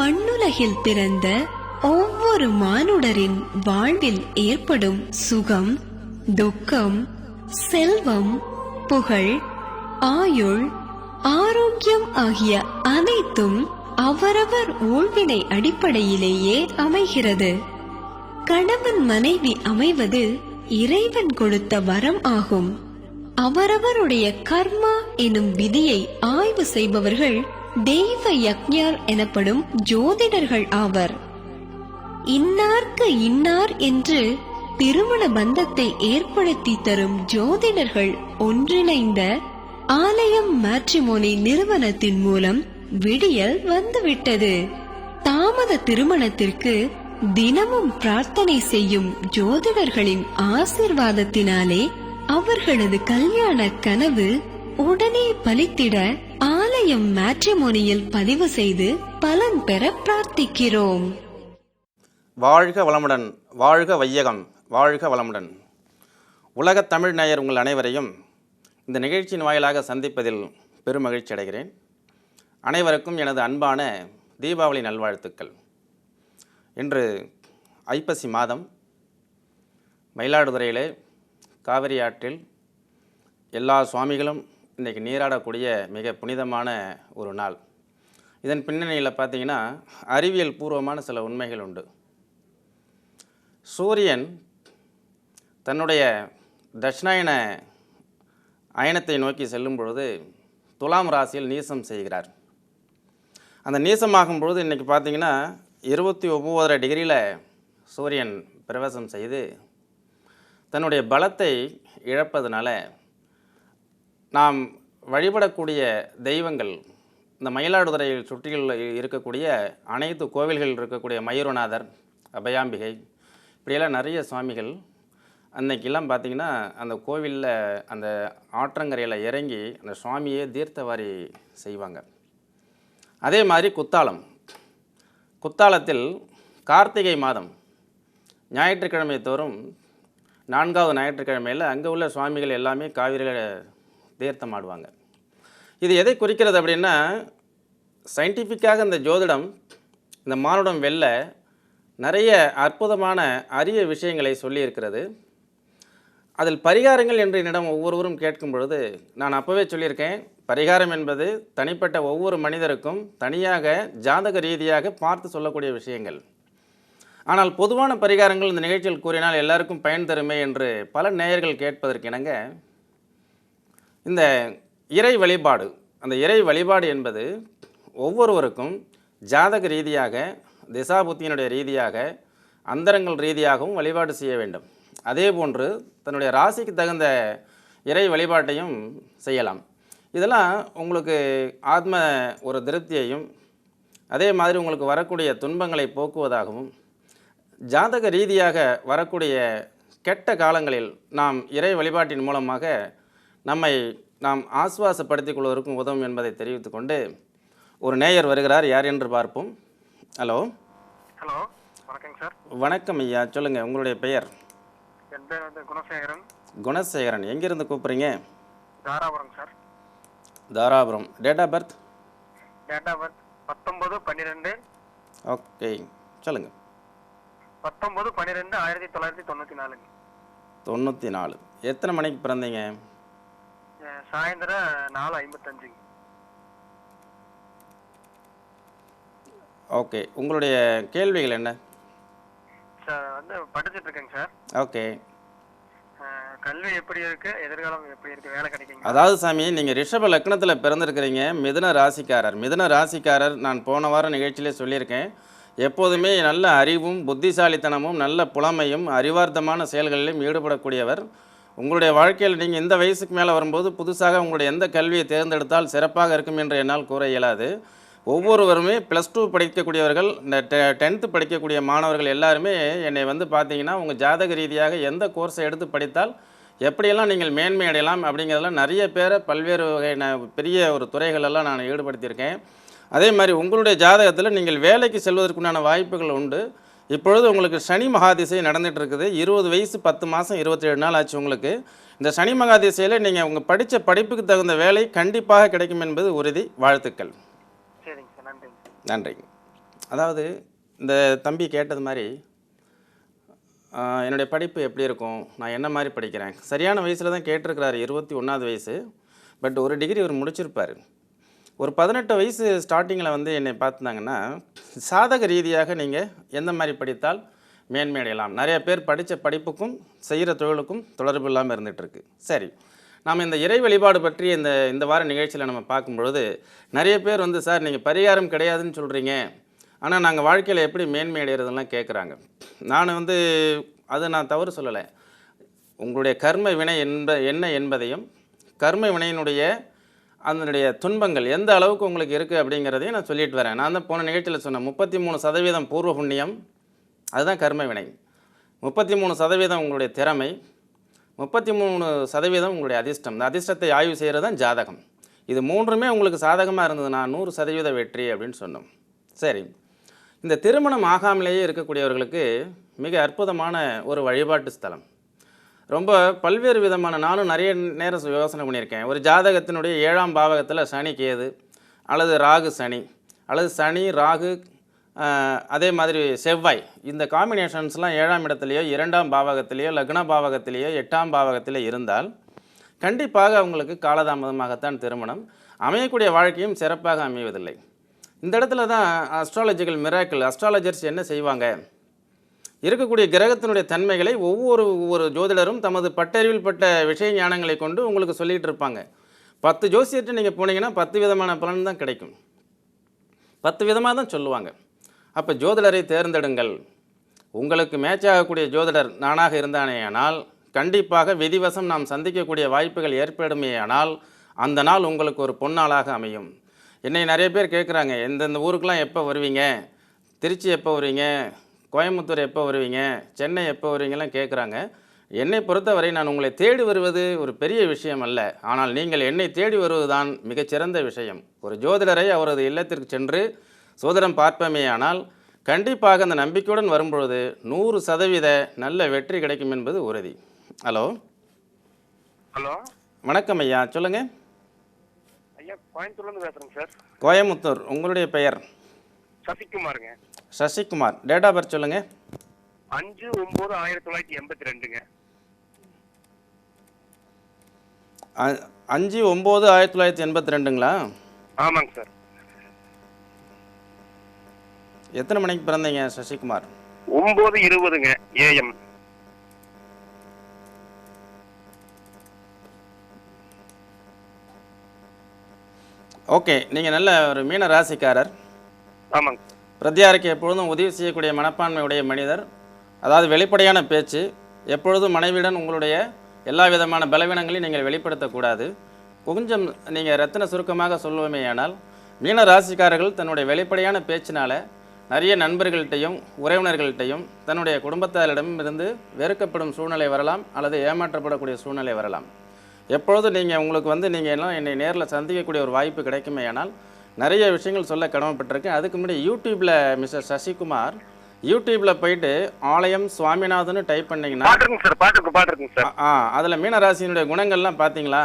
மண்ணுலகில் பிறந்த ஒவ்வொரு மானுடரின் வாழ்வில் ஏற்படும் சுகம், துக்கம், செல்வம், புகழ், ஆயுள், ஆரோக்கியம் ஆகிய அனைத்தும் அவரவர் ஊழ்வினை அடிப்படையிலேயே அமைகிறது. கணவன் மனைவி அமைவது இறைவன் கொடுத்த வரம் ஆகும். அவரவருடைய கர்மா எனும் விதியை ஆய்வு செய்பவர்கள் தெய்வ யக்ஞர் எனப்படும் ஜோதிடர்கள் ஆவர். இன்னார்க்கு இன்னார் என்று திருமண பந்தத்தை ஏற்படுத்தி தரும் ஜோதிடர்கள் ஒன்றிணைந்த ஆலயம் மேட்ரிமோனி நிறுவனத்தின் மூலம் விடியல் வந்துவிட்டது. தாமத திருமணத்திற்கு தினமும் பிரார்த்தனை செய்யும் ஜோதிடர்களின் ஆசீர்வாதத்தினாலே அவர்களது கல்யாண கனவு உடனே பலித்திட ஆலயம் மேட்ரிமோனியில் பதிவு செய்து பலன் பெற பிரார்த்திக்கிறோம். வாழ்க வளமுடன், வாழ்க வையகம், வாழ்க வளமுடன். உலகத் தமிழ் நேயர் உங்கள் அனைவரையும் இந்த நிகழ்ச்சியின் வாயிலாக சந்திப்பதில் பெருமகிழ்ச்சி அடைகிறேன். அனைவருக்கும் எனது அன்பான தீபாவளி நல்வாழ்த்துக்கள். இன்று ஐப்பசி மாதம், மயிலாடுதுறையிலே காவிரி ஆற்றில் எல்லா சுவாமிகளும் இன்றைக்கி நீராடக்கூடிய மிக புனிதமான ஒரு நாள். இதன் பின்னணியில் பார்த்திங்கன்னா அறிவியல் பூர்வமான சில உண்மைகள் உண்டு. சூரியன் தன்னுடைய தட்சிணாயன அயனத்தை நோக்கி செல்லும் பொழுது துலாம் ராசியில் நீசம் செய்கிறார். அந்த நீசமாகும் பொழுது இன்றைக்கி பார்த்திங்கன்னா 29.5 டிகிரியில் சூரியன் பிரவேசம் செய்து தன்னுடைய பலத்தை இழப்பதனால நாம் வழிபடக்கூடிய தெய்வங்கள், இந்த மயிலாடுதுறையில் சுற்றியுள்ள இருக்கக்கூடிய அனைத்து கோவில்களில் இருக்கக்கூடிய மயூரநாதர், அபயாம்பிகை, இப்படியெல்லாம் நிறைய சுவாமிகள் அன்னைக்கெல்லாம் பார்த்திங்கன்னா அந்த கோவிலில் அந்த ஆற்றங்கரையில் இறங்கி அந்த சுவாமியே தீர்த்தவாரி செய்வாங்க. அதே மாதிரி குத்தாலத்தில் கார்த்திகை மாதம் ஞாயிற்றுக்கிழமை தோறும் 4வது ஞாயிற்றுக்கிழமையில் அங்கே உள்ள சுவாமிகள் எல்லாமே காவிரியில் தீர்த்தம் ஆடுவாங்க. இது எதை குறிக்கிறது அப்படின்னா, சயின்டிஃபிக்காக இந்த ஜோதிடம் இந்த மானுடம் வெல்ல நிறைய அற்புதமான அரிய விஷயங்களை சொல்லியிருக்கிறது. அதில் பரிகாரங்கள் என்று என்னிடம் ஒவ்வொருவரும் கேட்கும் பொழுது நான் அப்போவே சொல்லியிருக்கேன், பரிகாரம் என்பது தனிப்பட்ட ஒவ்வொரு மனிதருக்கும் தனியாக ஜாதக ரீதியாக பார்த்து சொல்லக்கூடிய விஷயங்கள். ஆனால் பொதுவான பரிகாரங்கள் இந்த நிகழ்ச்சியில் கூறினால் எல்லாருக்கும் பயன் தருமே என்று பல நேயர்கள் கேட்பதற்கு இணங்க, இந்த இறை வழிபாடு, அந்த இறை வழிபாடு என்பது ஒவ்வொருவருக்கும் ஜாதக ரீதியாக, திசாபுத்தியினுடைய ரீதியாக, அந்தரங்கள் ரீதியாகவும் வழிபாடு செய்ய வேண்டும். அதே போன்று தன்னுடைய ராசிக்கு தகுந்த இறை வழிபாட்டையும் செய்யலாம். இதெல்லாம் உங்களுக்கு ஆத்ம ஒரு திருப்தியையும், அதே மாதிரி உங்களுக்கு வரக்கூடிய துன்பங்களை போக்குவதாகவும், ஜாதக ரீதியாக வரக்கூடிய கெட்ட காலங்களில் நாம் இறை வழிபாட்டின் மூலமாக நம்மை நாம் ஆசுவாசப்படுத்திக் கொள்வதற்கும் உதவும் என்பதை தெரிவித்துக் கொண்டு ஒரு நேயர் வருகிறார். யார் என்று பார்ப்போம். ஹலோ. ஹலோ, வணக்கங்க சார். வணக்கம் ஐயா, சொல்லுங்கள், உங்களுடைய பெயர்? என் பேர் வந்து குணசேகரன். குணசேகரன், எங்கேருந்து கூப்பிட்றீங்க? Dharapuram sir. Dharapuram. Date of birth? Date of birth 19/12. Okay, சொல்லுங்கள். 19/12/1994. 94. எத்தனை மணிக்கு பிறந்தீங்க? சாயந்தரம் 4:55. ஓகே, உங்களுடைய கேள்விகள் என்ன? சார் வந்து படிச்சுட்டு இருக்கேங்க சார். ஓகே. கல்வி எப்படி இருக்கு, எதிர்காலம் எப்படி இருக்கு, வேலை கிடைக்குங்க? அதாவது சாமி, நீங்கள் ரிஷப லக்னத்தில் பிறந்திருக்கிறீங்க, மிதுன ராசிக்காரர். நான் போன வாரம் நிகழ்ச்சியிலே சொல்லியிருக்கேன், எப்போதுமே நல்ல அறிவும் புத்திசாலித்தனமும் நல்ல புலமையும் அறிவார்த்தமான செயல்களிலும் ஈடுபடக்கூடியவர். உங்களுடைய வாழ்க்கையில் நீங்கள் இந்த வயசுக்கு மேலே வரும்போது புதுசாக உங்களுடைய எந்த கல்வியை தேர்ந்தெடுத்தால் சிறப்பாக இருக்கும் என்று என்னால் கூற இயலாது. ஒவ்வொருவருமே +2 படிக்கக்கூடியவர்கள், இந்த 10th படிக்கக்கூடிய மாணவர்கள் எல்லாருமே என்னை வந்து பார்த்தீங்கன்னா உங்கள் ஜாதக ரீதியாக எந்த கோர்ஸை எடுத்து படித்தால் எப்படியெல்லாம் நீங்கள் மேன்மை அடையலாம் அப்படிங்கிறதெல்லாம் நிறைய பேரை பல்வேறு வகையான பெரிய ஒரு துறைகளெல்லாம் நான் ஈடுபடுத்தியிருக்கேன். அதே மாதிரி உங்களுடைய ஜாதகத்தில் நீங்கள் வேலைக்கு செல்வதற்குண்டான வாய்ப்புகள் உண்டு. இப்பொழுது உங்களுக்கு சனி மகாதிசை நடந்துகிட்டு இருக்குது. 20 வயசு 10 மாதம் 27 நாள் ஆச்சு உங்களுக்கு. இந்த சனி மகாதிசையில் நீங்கள் உங்கள் படித்த படிப்புக்கு தகுந்த வேலை கண்டிப்பாக கிடைக்கும் என்பது உறுதி. வாழ்த்துக்கள். சரிங்க சார், நன்றிங்க. நன்றிங்க. அதாவது இந்த தம்பி கேட்டது மாதிரி என்னுடைய படிப்பு எப்படி இருக்கும், நான் என்ன மாதிரி படிக்கிறேன், சரியான வயசில் தான் கேட்டிருக்கிறாரு. 21வது வயசு. பட் ஒரு டிகிரி அவர் முடிச்சிருப்பார். ஒரு 18 வயசு ஸ்டார்டிங்கில் வந்து என்னை பார்த்துனாங்கன்னா, சாதக ரீதியாக நீங்கள் எந்த மாதிரி படித்தால் மேன்மை அடையலாம். நிறைய பேர் படித்த படிப்புக்கும் செய்கிற தொழிலுக்கும் தொடர்பு இல்லாமல் இருந்துகிட்ருக்கு. சரி, நாம் இந்த இறை வழிபாடு பற்றி இந்த வார நிகழ்ச்சியில் நம்ம பார்க்கும்பொழுது நிறைய பேர் வந்து, சார் நீங்கள் பரிகாரம் கிடையாதுன்னு சொல்கிறீங்க, ஆனால் நாங்கள் வாழ்க்கையில் எப்படி மேன்மை அடைகிறதுலாம் கேட்குறாங்க. நான் வந்து நான் தவறு சொல்லலை. உங்களுடைய கர்ம வினை என்ன என்பதையும் கர்ம வினையினுடைய அதனுடைய துன்பங்கள் எந்த அளவுக்கு உங்களுக்கு இருக்குது அப்படிங்கிறதையும் நான் சொல்லிட்டு வரேன். நான் தான் போன நிகழ்ச்சியில் சொன்னேன், 33% பூர்வ புண்ணியம், அதுதான் கர்ம வினை. 33% உங்களுடைய திறமை, 33% உங்களுடைய அதிர்ஷ்டம். இந்த அதிர்ஷ்டத்தை ஆய்வு செய்கிறது தான் ஜாதகம். இது மூன்றுமே உங்களுக்கு சாதகமாக இருந்ததுன்னா 100% வெற்றி அப்படின்னு சொன்னோம். சரி, இந்த திருமணம் ஆகாமலேயே இருக்கக்கூடியவர்களுக்கு மிக அற்புதமான ஒரு வழிபாட்டு ஸ்தலம். ரொம்ப பல்வேறு விதமான, நானும் நிறைய நேரம் யோசனை பண்ணியிருக்கேன். ஒரு ஜாதகத்தினுடைய 7ஆம் பாவகத்தில் சனி கேது, அல்லது ராகு சனி, அல்லது சனி ராகு, அதே மாதிரி செவ்வாய், இந்த காம்பினேஷன்ஸ்லாம் 7ஆம் இடத்துலையோ 2ஆம் பாவகத்திலேயோ லக்ன பாவகத்திலேயோ 8ஆம் பாவகத்திலே இருந்தால் கண்டிப்பாக அவங்களுக்கு காலதாமதமாகத்தான் திருமணம் அமையக்கூடிய வாழ்க்கையும் சிறப்பாக அமைவதில்லை. இந்த இடத்துல தான் அஸ்ட்ராலஜிக்கல் மிராக்கிள், அஸ்ட்ராலஜர்ஸ் என்ன செய்வாங்க, இருக்கக்கூடிய கிரகத்தினுடைய தன்மைகளை ஒவ்வொரு ஜோதிடரும் தமது பட்டறிவில் பட்ட விஷய ஞானங்களை கொண்டு உங்களுக்கு சொல்லிகிட்டு இருப்பாங்க. 10 ஜோசியர்கிட்ட நீங்கள் போனீங்கன்னா 10 விதமான பலன் தான் கிடைக்கும், 10 விதமாக தான் சொல்லுவாங்க. அப்போ ஜோதிடரை தேர்ந்தெடுங்கள். உங்களுக்கு மேட்ச் ஆகக்கூடிய ஜோதிடர் நானாக இருந்தானேயானால் கண்டிப்பாக விதிவசம் நாம் சந்திக்கக்கூடிய வாய்ப்புகள் ஏற்படுமேயானால் அந்த நாள் உங்களுக்கு ஒரு பொன்னாளாக அமையும். என்னை நிறைய பேர் கேட்குறாங்க, எந்தெந்த ஊருக்கெலாம் எப்போ வருவீங்க, திருச்சி எப்போ வருவீங்க, கோயம்புத்தூர் எப்போ வருவீங்க, சென்னை எப்போ வருவீங்கலாம் கேட்குறாங்க. என்னை பொறுத்தவரை நான் உங்களை தேடி வருவது ஒரு பெரிய விஷயம் அல்ல, ஆனால் நீங்கள் என்னை தேடி வருவது தான் மிகச்சிறந்த விஷயம். ஒரு ஜோதிடரை அவரது இல்லத்திற்கு சென்று சோதிடம் பார்ப்பமேயானால் கண்டிப்பாக அந்த நம்பிக்கையுடன் வரும்பொழுது 100% நல்ல வெற்றி கிடைக்கும் என்பது உறுதி. ஹலோ ஹலோ, வணக்கம் ஐயா, சொல்லுங்கள். ஐயா, கோயம்புத்தூர்லேருந்து பேசுகிறேங்க சார். கோயம்புத்தூர். உங்களுடைய பெயர்? சசிகுமாருங்க. சசிகுமார். டேட் ஆஃப் பர்த் சொல்லுங்கள். 5/9/1982ங்க. 5/9/1982ங்களா? ஆமாங்க சார். எத்தனை மணிக்கு பிறந்தீங்க சசிகுமார்? 9:20ங்க AM. ஓகே, நீங்கள் நல்ல ஒரு மீன ராசிக்காரர். ஆமாங்க. பிரத்யாருக்கு எப்பொழுதும் உதவி செய்யக்கூடிய மனப்பான்மையுடைய மனிதர். அதாவது வெளிப்படையான பேச்சு. எப்பொழுதும் மனைவியுடன் உங்களுடைய எல்லா விதமான பலவீனங்களையும் நீங்கள் வெளிப்படுத்தக்கூடாது. கொஞ்சம் நீங்கள் ரத்தின சுருக்கமாக சொல்லுவோமேயானால், மீன ராசிக்காரர்கள் தன்னுடைய வெளிப்படையான பேச்சினால் நிறைய நண்பர்கள்ட்டையும் உறவினர்கள்ட்டையும் தன்னுடைய குடும்பத்தாரிடமிருந்து வெறுக்கப்படும் சூழ்நிலை வரலாம், அல்லது ஏமாற்றப்படக்கூடிய சூழ்நிலை வரலாம். எப்பொழுதும் உங்களுக்கு நீங்கள் எல்லாம் என்னை நேரில் சந்திக்கக்கூடிய ஒரு வாய்ப்பு கிடைக்குமேயானால் நிறைய விஷயங்கள் சொல்ல கடமைப்பட்டிருக்கேன். அதுக்கு முன்னாடி யூடியூப்பில் மிஸ்டர் சசிகுமார் யூடியூப்பில் போயிட்டு ஆலயம் சுவாமிநாதன் டைப் பண்ணிங்கன்னா பாட்டுருக்குங்க சார். அதில் மீனராசியினுடைய குணங்கள்லாம் பார்த்தீங்களா?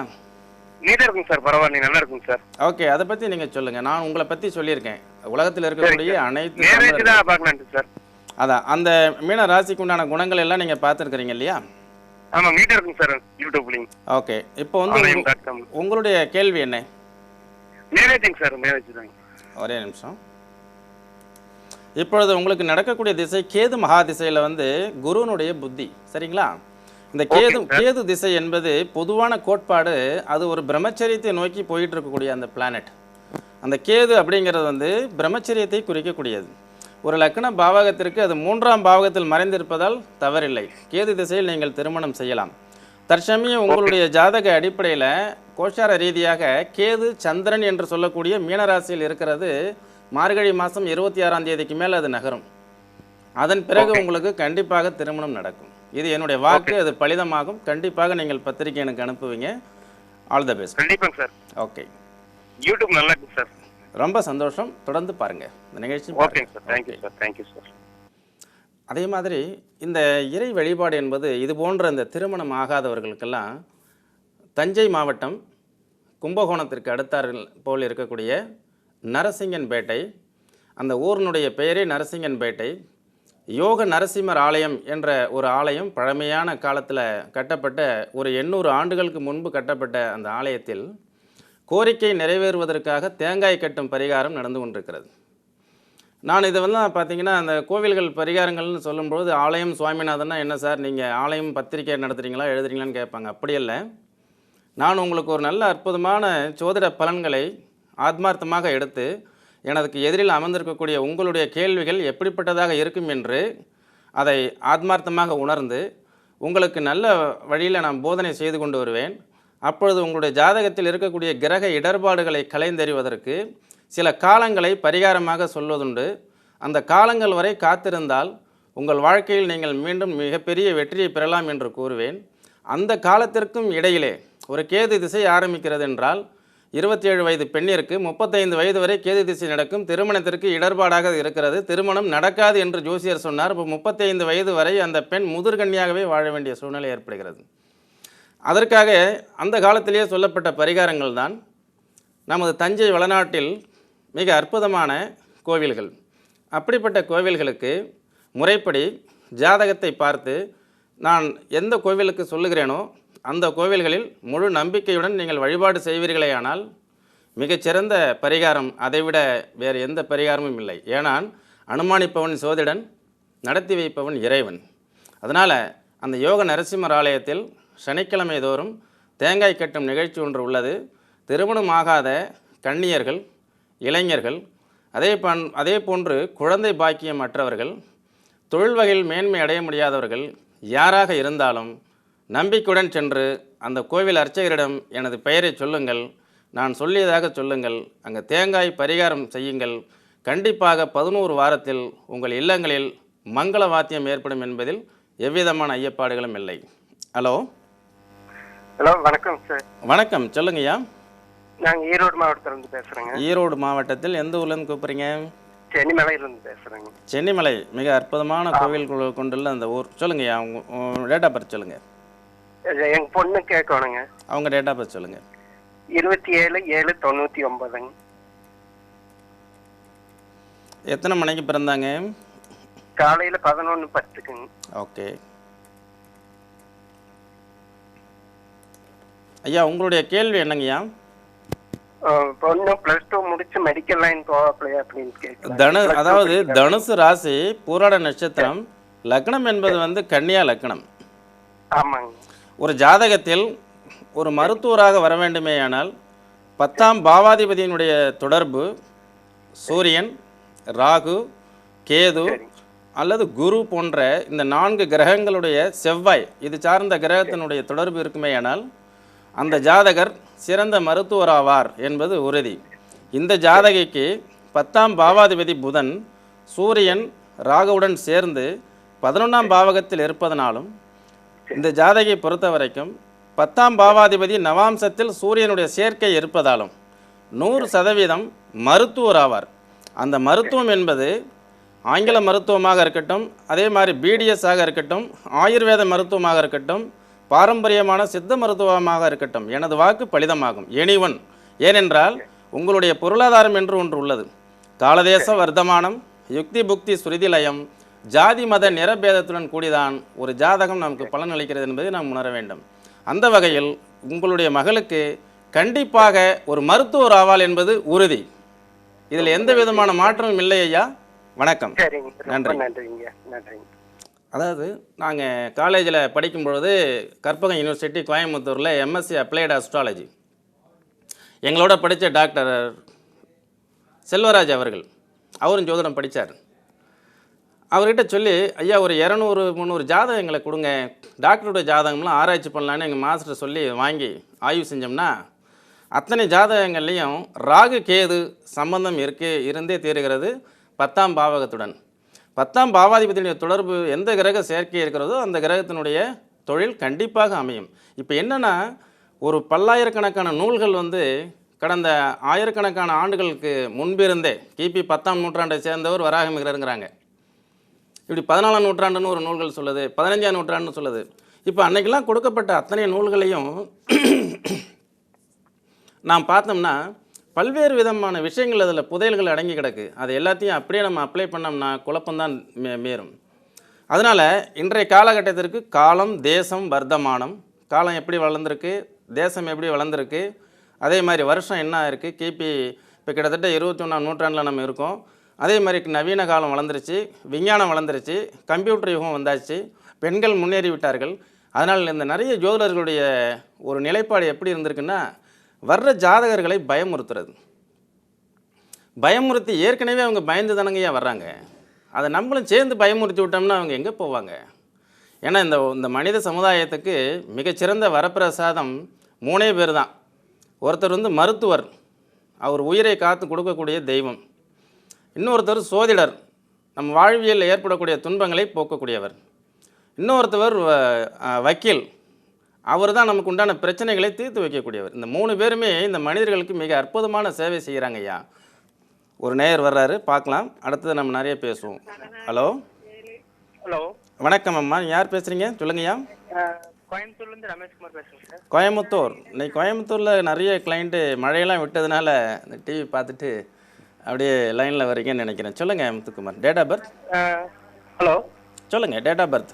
நீட்டாக இருக்குங்க சார், பரவாயில்ல, நல்லா இருக்குங்க சார். ஓகே, அதை பற்றி நீங்கள் சொல்லுங்கள். நான் உங்களை பற்றி சொல்லியிருக்கேன். உலகத்தில் இருக்கக்கூடிய அனைத்து சார், அதான் அந்த மீன ராசிக்கு உண்டான குணங்கள் எல்லாம் நீங்கள் பார்த்துருக்குறீங்க இல்லையா? ஆமாம், நீட்டாக இருக்குங்க சார் யூடியூப்லையும். ஓகே, இப்போ வந்து உங்களுடைய கேள்வி என்ன? மேரேஜிங் சார், மேரேஜ் தாங்க. ஒரே நிமிஷம். இப்பொழுது உங்களுக்கு நடக்கக்கூடிய திசை கேது மகா திசையில் வந்து குருனுடைய புத்தி, சரிங்களா? இந்த கேது திசை என்பது பொதுவான கோட்பாடு. அது ஒரு பிரம்மச்சரியத்தை நோக்கி போயிட்டு இருக்கக்கூடிய அந்த பிளானட். அந்த கேது அப்படிங்கிறது வந்து பிரம்மச்சரியத்தை குறிக்கக்கூடியது. ஒரு லக்ன பாவகத்திற்கு அது 3ஆம் பாவகத்தில் மறைந்திருப்பதால் தவறில்லை. கேது திசையில் நீங்கள் திருமணம் செய்யலாம். தற்சமயம் உங்களுடைய ஜாதக அடிப்படையில் கோஷார ரீதியாக கேது சந்திரன் என்று சொல்லக்கூடிய மீனராசியில் இருக்கிறது. மார்கழி மாதம் 26ஆம் தேதிக்கு மேலே அது நகரும். அதன் பிறகு உங்களுக்கு கண்டிப்பாக திருமணம் நடக்கும். இது என்னுடைய வாக்கு, அது பலிதமாகும். கண்டிப்பாக நீங்கள் பத்திரிகை எனக்கு அனுப்புவீங்க. All the best. கண்டிப்பாங்க சார். ஓகே, யூடியூப் நல்லா இருக்கு சார். ரொம்ப சந்தோஷம். தொடர்ந்து பாருங்கள் இந்த நிகழ்ச்சி. ஓகேங்க sir, thank you sir, thank you sir. அதே மாதிரி இந்த இறை வழிபாடு என்பது இது போன்ற இந்த திருமணம் ஆகாதவர்களுக்கெல்லாம் தஞ்சை மாவட்டம் கும்பகோணத்திற்கு அடுத்தார்கள் போல் இருக்கக்கூடிய நரசிங்கன்பேட்டை, அந்த ஊரினுடைய பெயரே நரசிங்கன்பேட்டை. யோக நரசிம்மர் ஆலயம் என்ற ஒரு ஆலயம் பழமையான காலத்தில் கட்டப்பட்ட ஒரு 800 ஆண்டுகளுக்கு முன்பு கட்டப்பட்ட அந்த ஆலயத்தில் கோரிக்கை நிறைவேறுவதற்காக தேங்காய் கட்டும் பரிகாரம் நடந்து கொண்டிருக்கிறது. நான் இது பார்த்தீங்கன்னா அந்த கோவில்கள் பரிகாரங்கள்னு சொல்லும்போது ஆலயம் சுவாமிநாதன்னா என்ன சார் நீங்கள் ஆலயம் பத்திரிக்கை நடத்துகிறீங்களா எழுதுறீங்களான்னு கேட்பாங்க. அப்படி இல்லை, நான் உங்களுக்கு ஒரு நல்ல அற்புதமான ஜோதிட பலன்களை ஆத்மார்த்தமாக எடுத்து எனக்கு எதிரில் அமர்ந்திருக்கக்கூடிய உங்களுடைய கேள்விகள் எப்படிப்பட்டதாக இருக்கும் என்று அதை ஆத்மார்த்தமாக உணர்ந்து உங்களுக்கு நல்ல வழியில் நான் போதனை செய்து கொண்டு வருவேன். அப்பொழுது உங்களுடைய ஜாதகத்தில் இருக்கக்கூடிய கிரக இடர்பாடுகளை களைந்தெறிவதற்கு சில காலங்களை பரிகாரமாக சொல்வதுண்டு. அந்த காலங்கள் வரை காத்திருந்தால் உங்கள் வாழ்க்கையில் நீங்கள் மீண்டும் மிகப்பெரிய வெற்றியை பெறலாம் என்று கூறுவேன். அந்த காலத்திற்கும் இடையிலே ஒரு கேது திசை ஆரம்பிக்கிறது என்றால் 27 வயது பெண்ணிற்கு 35 வயது வரை கேது திசை நடக்கும். திருமணத்திற்கு இடர்பாடாக இருக்கிறது, திருமணம் நடக்காது என்று ஜோசியர் சொன்னார். இப்போ 35 வயது வரை அந்த பெண் முதிர்கன்னியாகவே வாழ வேண்டிய சூழ்நிலை ஏற்படுகிறது. அதற்காக அந்த காலத்திலேயே சொல்லப்பட்ட பரிகாரங்கள் தான் நமது தஞ்சை வளநாட்டில் மிக அற்புதமான கோவில்கள். அப்படிப்பட்ட கோவில்களுக்கு முறைப்படி ஜாதகத்தை பார்த்து நான் எந்த கோவிலுக்கு சொல்லுகிறேனோ அந்த கோவில்களில் முழு நம்பிக்கையுடன் நீங்கள் வழிபாடு செய்வீர்களேயானால் மிகச்சிறந்த பரிகாரம், அதைவிட வேறு எந்த பரிகாரமும் இல்லை. ஏனால் அனுமானிப்பவன் சோதிடன், நடத்தி வைப்பவன் இறைவன். அதனால் அந்த யோக நரசிம்மர் ஆலயத்தில் சனிக்கிழமை தோறும் தேங்காய் கட்டும் நிகழ்ச்சி ஒன்று உள்ளது. திருமணமாகாத கன்னியர்கள், இளைஞர்கள், அதே போன்று குழந்தை பாக்கியம் அற்றவர்கள், தொழில் வகையில் மேன்மை அடைய முடியாதவர்கள் யாராக இருந்தாலும் நம்பிக்கையுடன் சென்று அந்த கோவில் அர்ச்சகரிடம் எனது பெயரை சொல்லுங்கள், நான் சொல்லியதாக சொல்லுங்கள், அங்கே தேங்காய் பரிகாரம் செய்யுங்கள். கண்டிப்பாக 11 வாரத்தில் உங்கள் இல்லங்களில் மங்கள வாத்தியம் ஏற்படும் என்பதில் எவ்விதமான ஐயப்பாடுகளும் இல்லை. ஹலோ வணக்கம் சார். வணக்கம், சொல்லுங்கய்யா. நாங்கள் ஈரோடு மாவட்டத்திலிருந்து பேசுகிறேங்க. ஈரோடு மாவட்டத்தில் எந்த ஊர்லேருந்து கூப்பிட்றீங்க? சென்னிமலையிலிருந்து பேசுகிறேங்க. சென்னிமலை மிக அற்புதமான கோவில் கொண்டுள்ள அந்த ஊர். சொல்லுங்கய்யா, உங்கள் டேட் ஆஃப் பர்த் சொல்லுங்கள். எங்கள் பொண்ணு கேட்கணுங்க. அவங்க டேட் ஆஃப் பர்த் சொல்லுங்கள். 27/7/99. எத்தனை மணிக்கு பிறந்தாங்க? காலையில் 11:10. ஓகே ஐயா, உங்களுடைய கேள்வி என்னங்கய்யா? பொண்ணு +2 முடிச்சு மெடிக்கல் லைன் போகலையா அப்படின்னு கேட்கலாம். அதாவது தனுசு ராசி, பூராட நட்சத்திரம், லக்னம் என்பது கன்னியா லக்னம். ஆமாங்க. ஒரு ஜாதகத்தில் ஒரு மருத்துவராக வர வேண்டுமேயானால் 10ஆம் பாவாதிபதியினுடைய தொடர்பு சூரியன், ராகு, கேது அல்லது குரு போன்ற இந்த 4 கிரகங்களுடைய, செவ்வாய் இது சார்ந்த கிரகத்தினுடைய தொடர்பு இருக்குமேயானால் அந்த ஜாதகர் சிறந்த மருத்துவராவார் என்பது உறுதி. இந்த ஜாதகிக்கு 10ஆம் பாவாதிபதி புதன் சூரியன் ராகுவுடன் சேர்ந்து 11ஆம் பாவகத்தில் இருப்பதனாலும் இந்த ஜாதகியை பொறுத்த வரைக்கும் 10ஆம் பாவாதிபதி நவாம்சத்தில் சூரியனுடைய சேர்க்கை இருப்பதாலும் 100% மருத்துவராவார். அந்த மருத்துவம் என்பது ஆங்கில மருத்துவமாக இருக்கட்டும், அதே மாதிரி பிடிஎஸ்ஸாக இருக்கட்டும், ஆயுர்வேத மருத்துவமாக இருக்கட்டும், பாரம்பரியமான சித்த மருத்துவமாக இருக்கட்டும், எனது வாக்கு பலிதமாகும். எனிவன், ஏனென்றால் உங்களுடைய பொருளாதாரம் என்று ஒன்று உள்ளது. காலதேச வர்த்தமானம், யுக்தி புக்தி சுருதிலயம், ஜாதி மத நிறபேதத்துடன் கூடிதான் ஒரு ஜாதகம் நமக்கு பலன் அளிக்கிறது என்பதை நாம் உணர வேண்டும். அந்த வகையில் உங்களுடைய மகளுக்கு கண்டிப்பாக ஒரு மருத்துவர் ஆவாள் என்பது உறுதி. இதில் எந்த விதமான மாற்றமும் இல்லை ஐயா. வணக்கம். நன்றி. அதாவது நாங்கள் காலேஜில் படிக்கும் பொழுது கற்பகம் யூனிவர்சிட்டி கோயம்புத்தூரில் எம்எஸ்சி அப்ளைடு அஸ்ட்ராலஜி எங்களோட படித்த டாக்டர் செல்வராஜ் அவரும் ஜோதிடம் படித்தார். அவர்கிட்ட சொல்லி, ஐயா ஒரு 200-300 ஜாதகம் எங்களை கொடுங்க, டாக்டருடைய ஜாதகம்லாம் ஆராய்ச்சி பண்ணலான்னு எங்கள் மாஸ்டர் சொல்லி வாங்கி ஆய்வு செஞ்சோம்னா அத்தனை ஜாதகங்கள்லேயும் ராகு கேது சம்பந்தம் இருந்தே தீருகிறது 10ஆம் பாவகத்துடன். 10ஆம் பாவாதிபதியுடைய தொடர்பு எந்த கிரக சேர்க்கை இருக்கிறதோ அந்த கிரகத்தினுடைய தொழில் கண்டிப்பாக அமையும். இப்போ என்னென்னா, ஒரு பல்லாயிரக்கணக்கான நூல்கள் கடந்த ஆயிரக்கணக்கான ஆண்டுகளுக்கு முன்பிருந்தே கிபி 10ஆம் நூற்றாண்டை சேர்ந்தவர் வராகமிகரங்கிறாங்க. இப்படி 14ஆம் நூற்றாண்டுன்னு ஒரு நூல்கள் சொல்லுது, 15ஆம் நூற்றாண்டுன்னு சொல்லுது. இப்போ அன்னைக்கெல்லாம் கொடுக்கப்பட்ட அத்தனை நூல்களையும் நாம் பார்த்தோம்னா பல்வேறு விதமான விஷயங்கள் அதில் புதையல்கள் அடங்கி கிடக்கு. அது எல்லாத்தையும் அப்படியே நம்ம அப்ளை பண்ணோம்னா குழப்பம்தான் மீறும். அதனால் இன்றைய காலகட்டத்திற்கு காலம், தேசம், வர்த்தமானம், காலம் எப்படி வளர்ந்துருக்கு, தேசம் எப்படி வளர்ந்துருக்கு, அதே மாதிரி வருஷம் என்ன இருக்குது, கிபி இப்போ கிட்டத்தட்ட 21ஆம் நூற்றாண்டில் நம்ம இருக்கோம். அதே மாதிரி நவீன காலம் வளர்ந்துருச்சு, விஞ்ஞானம் வளர்ந்துருச்சு, கம்ப்யூட்டர் யுகம் வந்தாச்சு, பெண்கள் முன்னேறி விட்டார்கள். அதனால் இந்த நிறைய ஜோதிடர்களுடைய ஒரு நிலைப்பாடு எப்படி இருந்திருக்குன்னா, வர்ற ஜாதகர்களை பயமுறுத்துறது. பயமுறுத்தி ஏற்கனவே அவங்க பயந்து தானங்கய்யா வர்றாங்க. அதை நம்மளும் சேர்ந்து பயமுறுத்தி விட்டோம்னா அவங்க எங்கே போவாங்க? ஏன்னா இந்த மனித சமுதாயத்துக்கு மிகச்சிறந்த வரப்பிரசாதம் 3 பேர் தான். ஒருத்தர் வந்து மருத்துவர், அவர் உயிரை காத்து கொடுக்கக்கூடிய தெய்வம். இன்னொருத்தர் சோதிடர், நம் வாழ்வியலில் ஏற்படக்கூடிய துன்பங்களை போக்கக்கூடியவர். இன்னொருத்தவர் வக்கீல், அவர் தான் நமக்கு உண்டான பிரச்சனைகளை தீர்த்து வைக்கக்கூடியவர். இந்த 3 பேருமே இந்த மனிதர்களுக்கு மிக அற்புதமான சேவை செய்கிறாங்க ஐயா. ஒரு நேயர் வர்றாரு, பார்க்கலாம். அடுத்தது நம்ம நிறைய பேசுவோம். ஹலோ ஹலோ, வணக்கம் அம்மா, யார் பேசுகிறீங்க சொல்லுங்கய்யா? கோயம்புத்தூர்லேருந்து ரமேஷ்குமார் பேசுகிறேன் சார். கோயம்புத்தூர். இன்னைக்கு கோயம்புத்தூரில் நிறைய கிளைண்ட்டு மழையெல்லாம் விட்டதுனால இந்த டிவி பார்த்துட்டு அப்படியே லைனில் வரீங்கன்னு நினைக்கிறேன். சொல்லுங்கள் Muthukumar, date of birth hello, சொல்லுங்கள். Date of birth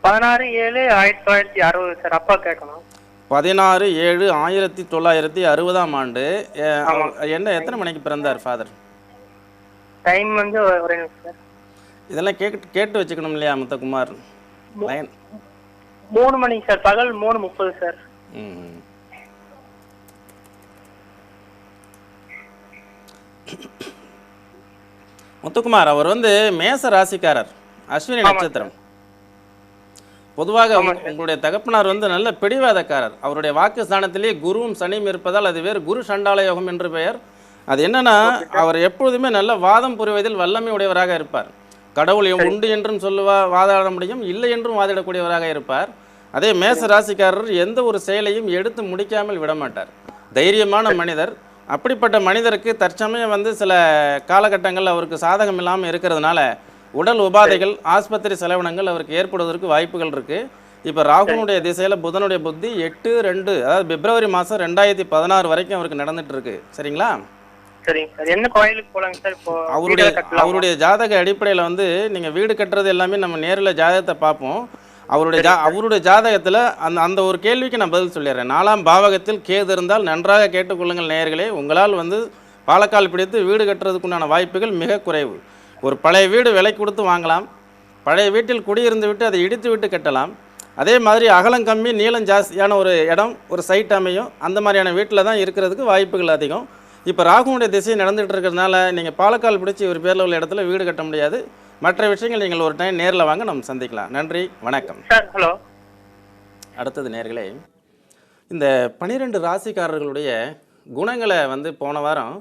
16/7/1960 sir. அப்பா கேட்கணும். 16/7/1960 ஆண்டு. என்ன எத்தனை மணிக்கு பிறந்தார் ஃபாதர்? டைம் வந்து ஒரே நிமிஷம் சார். இதெல்லாம் கேட்டு வச்சுக்கணும் இல்லையா முத்துக்குமார்? லைன் 3 மணிக்கு சார், பகல் 3:30 சார். ம். முத்துக்குமார் அவர் வந்து மேச ராசிக்காரர், அஸ்வினி நட்சத்திரம். பொதுவாக உங்களுடைய தகப்பனார் வந்து நல்ல பிடிவாதக்காரர். அவருடைய வாக்கு ஸ்தானத்திலேயே குருவும் சனியும் இருப்பதால் அது வேறு குரு சண்டால யோகம் என்று பெயர். அது என்னன்னா, அவர் எப்பொழுதுமே நல்ல வாதம் புரிவதில் வல்லமை உடையவராக இருப்பார். கடவுள் உண்டு என்றும் வாதாட முடியும், இல்லை என்றும் வாதிடக்கூடியவராக இருப்பார். அதே மேச ராசிக்காரர் எந்த ஒரு செயலையும் எடுத்து முடிக்காமல் விடமாட்டார். தைரியமான மனிதர். அப்படிப்பட்ட மனிதருக்கு தற்சமயம் வந்து சில காலகட்டங்கள் அவருக்கு சாதகம் இல்லாமல் இருக்கிறதுனால உடல் உபாதைகள், ஆஸ்பத்திரி செலவினங்கள் அவருக்கு ஏற்படுவதற்கு வாய்ப்புகள் இருக்குது. இப்போ ராகுனுடைய திசையில் புதனுடைய புத்தி 8/2, அதாவது பிப்ரவரி மாதம் 2016 வரைக்கும் அவருக்கு நடந்துட்டு இருக்கு. சரிங்களா? சரிங்க சார். என்ன கோயிலுக்கு போலாங்க சார்? இப்போ அவருடைய ஜாதக அடிப்படையில் வந்து நீங்கள் வீடு கட்டுறது எல்லாமே நம்ம நேரில் ஜாதகத்தை பார்ப்போம். அவருடைய ஜாதகத்தில் அந்த ஒரு கேள்விக்கு நான் பதில் சொல்லிடுறேன். 4ஆம் பாவகத்தில் கேது இருந்தால் நன்றாக கேட்டுக்கொள்ளுங்கள் நேயர்களே. உங்களால் வந்து பாலக்கால் பிடித்து வீடு கட்டுறதுக்குண்டான வாய்ப்புகள் மிக குறைவு. ஒரு பழைய வீடு விலை கொடுத்து வாங்கலாம், பழைய வீட்டில் குடியிருந்து விட்டு அதை இடித்து விட்டு கட்டலாம். அதே மாதிரி அகலம் கம்மி நீளம் ஜாஸ்தியான ஒரு இடம், ஒரு சைட் அமையும். அந்த மாதிரியான வீட்டில் தான் இருக்கிறதுக்கு வாய்ப்புகள் அதிகம். இப்போ ராகுனுடைய திசை நடந்துகிட்டு இருக்கிறதுனால நீங்கள் பாலக்கால் பிடிச்சி ஒரு பேரில் உள்ள இடத்துல வீடு கட்ட முடியாது. மற்ற விஷயங்கள் நீங்கள் ஒரு டைம் நேரில் வாங்க, நம்ம சந்திக்கலாம். நன்றி, வணக்கம். ஹலோ. அடுத்தது நேர்களே, இந்த 12 ராசிக்காரர்களுடைய குணங்களை வந்து போன வாரம்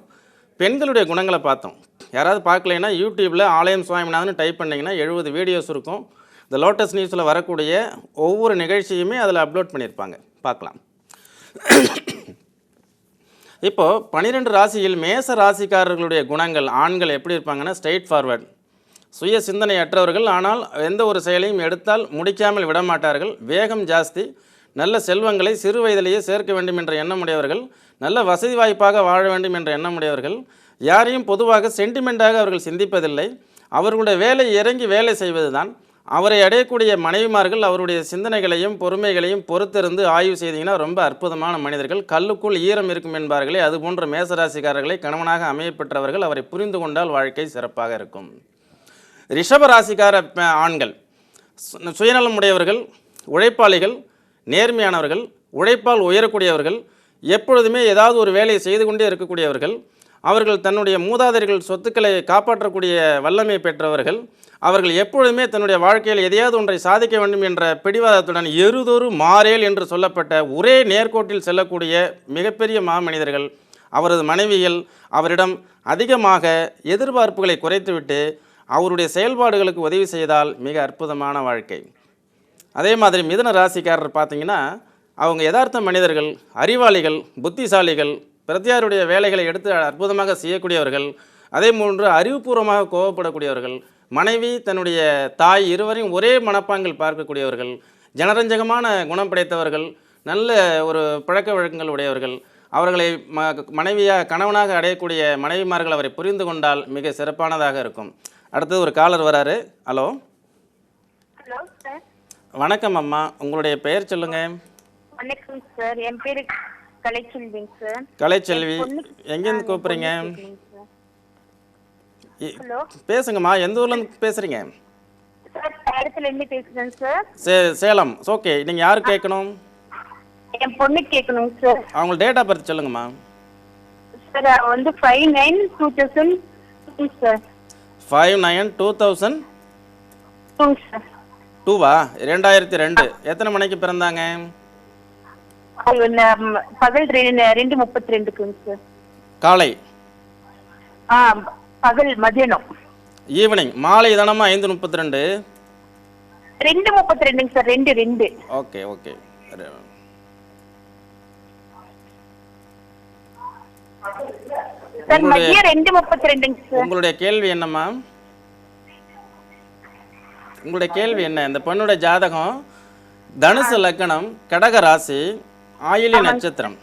பெண்களுடைய குணங்களை பார்த்தோம். யாராவது பார்க்கலைன்னா யூடியூப்பில் ஆலயம் சுவாமிநாதன் டைப் பண்ணிங்கன்னா 70 வீடியோஸ் இருக்கும். இந்த லோட்டஸ் நியூஸில் வரக்கூடிய ஒவ்வொரு நிகழ்ச்சியுமே அதில் அப்லோட் பண்ணியிருப்பாங்க, பார்க்கலாம். இப்போது 12 ராசியில் மேச ராசிக்காரர்களுடைய குணங்கள், ஆண்கள் எப்படி இருப்பாங்கன்னா, ஸ்ட்ரெயிட் ஃபார்வர்ட், சுய சிந்தனையற்றவர்கள். ஆனால் எந்த ஒரு செயலையும் எடுத்தால் முடிக்காமல் விடமாட்டார்கள். வேகம் ஜாஸ்தி. நல்ல செல்வங்களை சிறு வயதிலேயே சேர்க்க வேண்டும் என்ற எண்ணமுடையவர்கள். நல்ல வசதி வாய்ப்பாக வாழ வேண்டும் என்ற எண்ணமுடையவர்கள். யாரையும் பொதுவாக சென்டிமெண்ட்டாக அவர்கள் சிந்திப்பதில்லை. அவர்களுடைய வேலை இறங்கி வேலை செய்வது தான். அவரை அடையக்கூடிய மனைவிமார்கள் அவருடைய சிந்தனைகளையும் பொறுமைகளையும் பொறுத்திருந்து ஆய்வு செய்தீங்கன்னா ரொம்ப அற்புதமான மனிதர்கள். கல்லுக்குள் ஈரம் இருக்கும் என்பார்களே, அதுபோன்ற மேசராசிக்காரர்களை கணவனாக அமையப்பெற்றவர்கள். அவரை புரிந்து கொண்டால் வாழ்க்கை சிறப்பாக இருக்கும். ரிஷபராசிக்கார ஆண்கள் சுயநலம் உடையவர்கள், உழைப்பாளிகள், நேர்மையானவர்கள், உழைப்பால் உயரக்கூடியவர்கள், எப்பொழுதுமே ஏதாவது ஒரு வேலையை செய்து கொண்டே இருக்கக்கூடியவர்கள். அவர்கள் தன்னுடைய மூதாதையர்கள் சொத்துக்களை காப்பாற்றக்கூடிய வல்லமை பெற்றவர்கள். அவர்கள் எப்பொழுதுமே தன்னுடைய வாழ்க்கையில் எதையாவது ஒன்றை சாதிக்க வேண்டும் என்ற பிடிவாதத்துடன் எருதொரு மாறேல் என்று சொல்லப்பட்ட ஒரே நேர்கோட்டில் செல்லக்கூடிய மிகப்பெரிய மாமனிதர்கள். அவரது மனைவிகள் அவரிடம் அதிகமாக எதிர்பார்ப்புகளை குறைத்துவிட்டு அவருடைய செயல்பாடுகளுக்கு உதவி செய்தால் மிக அற்புதமான வாழ்க்கை. அதே மாதிரி மிதுன ராசிக்காரர் பார்த்தீங்கன்னா, அவங்க யதார்த்த மனிதர்கள், அறிவாளிகள், புத்திசாலிகள், பிரத்தியாருடைய வேலைகளை எடுத்து அற்புதமாக செய்யக்கூடியவர்கள். அதே போன்று அறிவுபூர்வமாக கோபப்படக்கூடியவர்கள். மனைவி தன்னுடைய தாய் இருவரையும் ஒரே மனப்பாங்கில் பார்க்கக்கூடியவர்கள். ஜனரஞ்சகமான குணம் படைத்தவர்கள். நல்ல ஒரு பழக்க வழக்கங்கள் உடையவர்கள். அவர்களை மனைவியாக கணவனாக அடையக்கூடிய மனைவிமார்கள் அவரை புரிந்து கொண்டால் மிக சிறப்பானதாக இருக்கும். அடுத்தது ஒரு காலர் வராரு. Hello hello sir. வணக்கம் அம்மா, உங்களுடைய பெயர் சொல்லுங்க. வணக்கம் சார், என் பேரு கலைச்செல்விங்க சார். கலைச்செல்வி, எங்கேருந்து கூப்பிட்றீங்க? ஹலோ பேசுங்கம்மா, எந்த ஊர்லேருந்து பேசுகிறீங்க? சார், சேலத்துலேருந்து பேசுகிறேன் சார். சேலம். ஓகே, நீங்கள் யாரு கேட்கணும்? என் பொண்ணுக்கு கேட்கணுங்க சார். அவங்க டேட் ஆஃப் பர்த் சொல்லுங்கம்மா. சார், வந்து 5/9/2002 சார். 5/9/2002 சார். 2வா? 2002. எத்தனை மணிக்கு பிறந்தாங்க? பகல் 2:32 சார். காலை? பகல் மதியானம். ஈவினிங் மாலை தானம்மா? 5:32. 2:32 சார். 2. Okay okay. சார், மதியம் 2:32 சார். உங்களுடைய கேள்வி என்னம்மா? உங்களுடைய கேள்வி என்ன? இந்த பொண்ணுடைய ஜாதகம் தனுசு லக்னம், கடக ராசி, ஆயில்ய நட்சத்திரம்.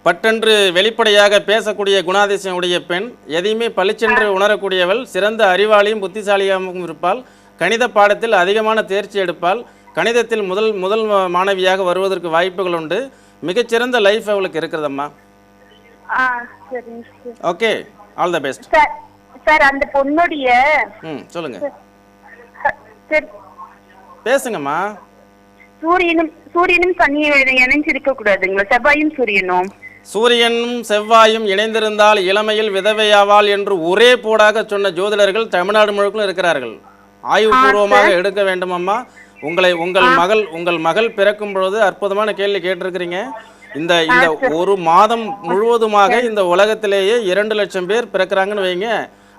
பட்டென்று வெளிப்படையாக பேசக்கூடிய குணாதிசயம் உடைய பெண், எதையுமே பளிச்சென்று உணரக்கூடியவள், சிறந்த அறிவாளியும் புத்திசாலியாகவும் இருப்பாள், கணித பாடத்தில் அதிகமான தேர்ச்சி எடுப்பாள், கணிதத்தில் முதல் மாணவியாக வருவதற்கு வாய்ப்புகள் உண்டு, மிகச்சிறந்த லைஃப் அவளுக்கு இருக்கிறதம்மா. Okay, all the best. Sir, அந்த பொண்ணுடைய சொல்லுங்க, பேசுங்கம்மா. சூரியனும் சனியும் இணைஞ்சிருக்க கூடாதுங்களா? செவ்வாயும் சூரியனும்? சூரியனும் செவ்வாயும் இணைந்திருந்தால் இளமையில் விதவையாவாள் என்று ஒரே போடாக சொன்ன ஜோதிடர்கள் தமிழ்நாடு முழுக்கும் இருக்கிறார்கள். ஆய்வுபூர்வமாக எடுக்க வேண்டுமம்மா. உங்கள் மகள் பிறக்கும் பொழுது அற்புதமான கேள்வி கேட்டிருக்கிறீங்க. இந்த ஒரு மாதம் முழுவதுமாக இந்த உலகத்திலேயே 2 லட்சம் பேர் பிறக்கிறாங்கன்னு வைங்க.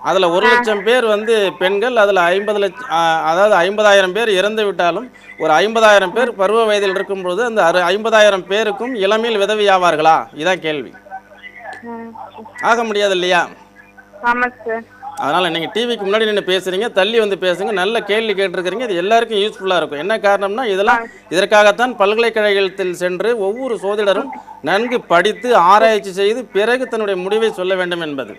அதில் 1 லட்சம் பேர் வந்து பெண்கள், அதில் 50,000 பேர் இறந்து விட்டாலும் ஒரு 50,000 பேர் பருவ வயதில் இருக்கும்பொழுது அந்த 50,000 பேருக்கும் இளமையில் விதவி ஆவார்களா? இதான் கேள்வி. ஆக முடியாது இல்லையா? அதனால் நீங்கள் டிவிக்கு முன்னாடி நின்று பேசுகிறீங்க, தள்ளி வந்து பேசுங்க. நல்ல கேள்வி கேட்டிருக்கிறீங்க. இது எல்லாருக்கும் யூஸ்ஃபுல்லாக இருக்கும். என்ன காரணம்னா இதற்காகத்தான் பல்கலைக்கழகத்தில் சென்று ஒவ்வொரு சோதிடரும் நன்கு படித்து ஆராய்ச்சி செய்து பிறகு தன்னுடைய முடிவை சொல்ல வேண்டும் என்பது.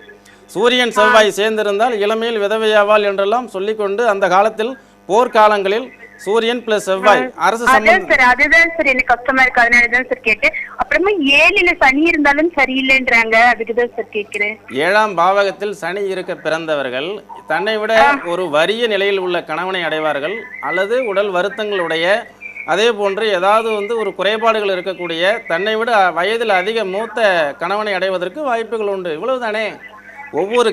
சூரியன் செவ்வாய் சேர்ந்திருந்தால் இளமையில் விதவையாவாள் என்றெல்லாம் சொல்லிக்கொண்டு அந்த காலத்தில் போர்க்காலங்களில் சூரியன் பிளஸ் செவ்வாய் அரசு அதுதான் சார் எனக்கு கஷ்டமா இருக்கு. அதனாலதான் சார் கேட்டேன். அப்புறமா 7ல சனி இருந்தாலும் சரியில்லைன்றாங்க. அதுக்குதான் சார் கேட்கிறேன். 7ஆம் பாவகத்தில் சனி இருக்க பிறந்தவர்கள் தன்னை விட ஒரு வறிய நிலையில் உள்ள கணவனை அடைவார்கள், அல்லது உடல் வருத்தங்களுடைய, அதே போன்று ஏதாவது ஒரு குறைபாடுகள் இருக்கக்கூடிய, தன்னை விட வயதில் அதிக மூத்த கணவனை அடைவதற்கு வாய்ப்புகள் உண்டு. இவ்வளவுதானே. ஒவ்வொரு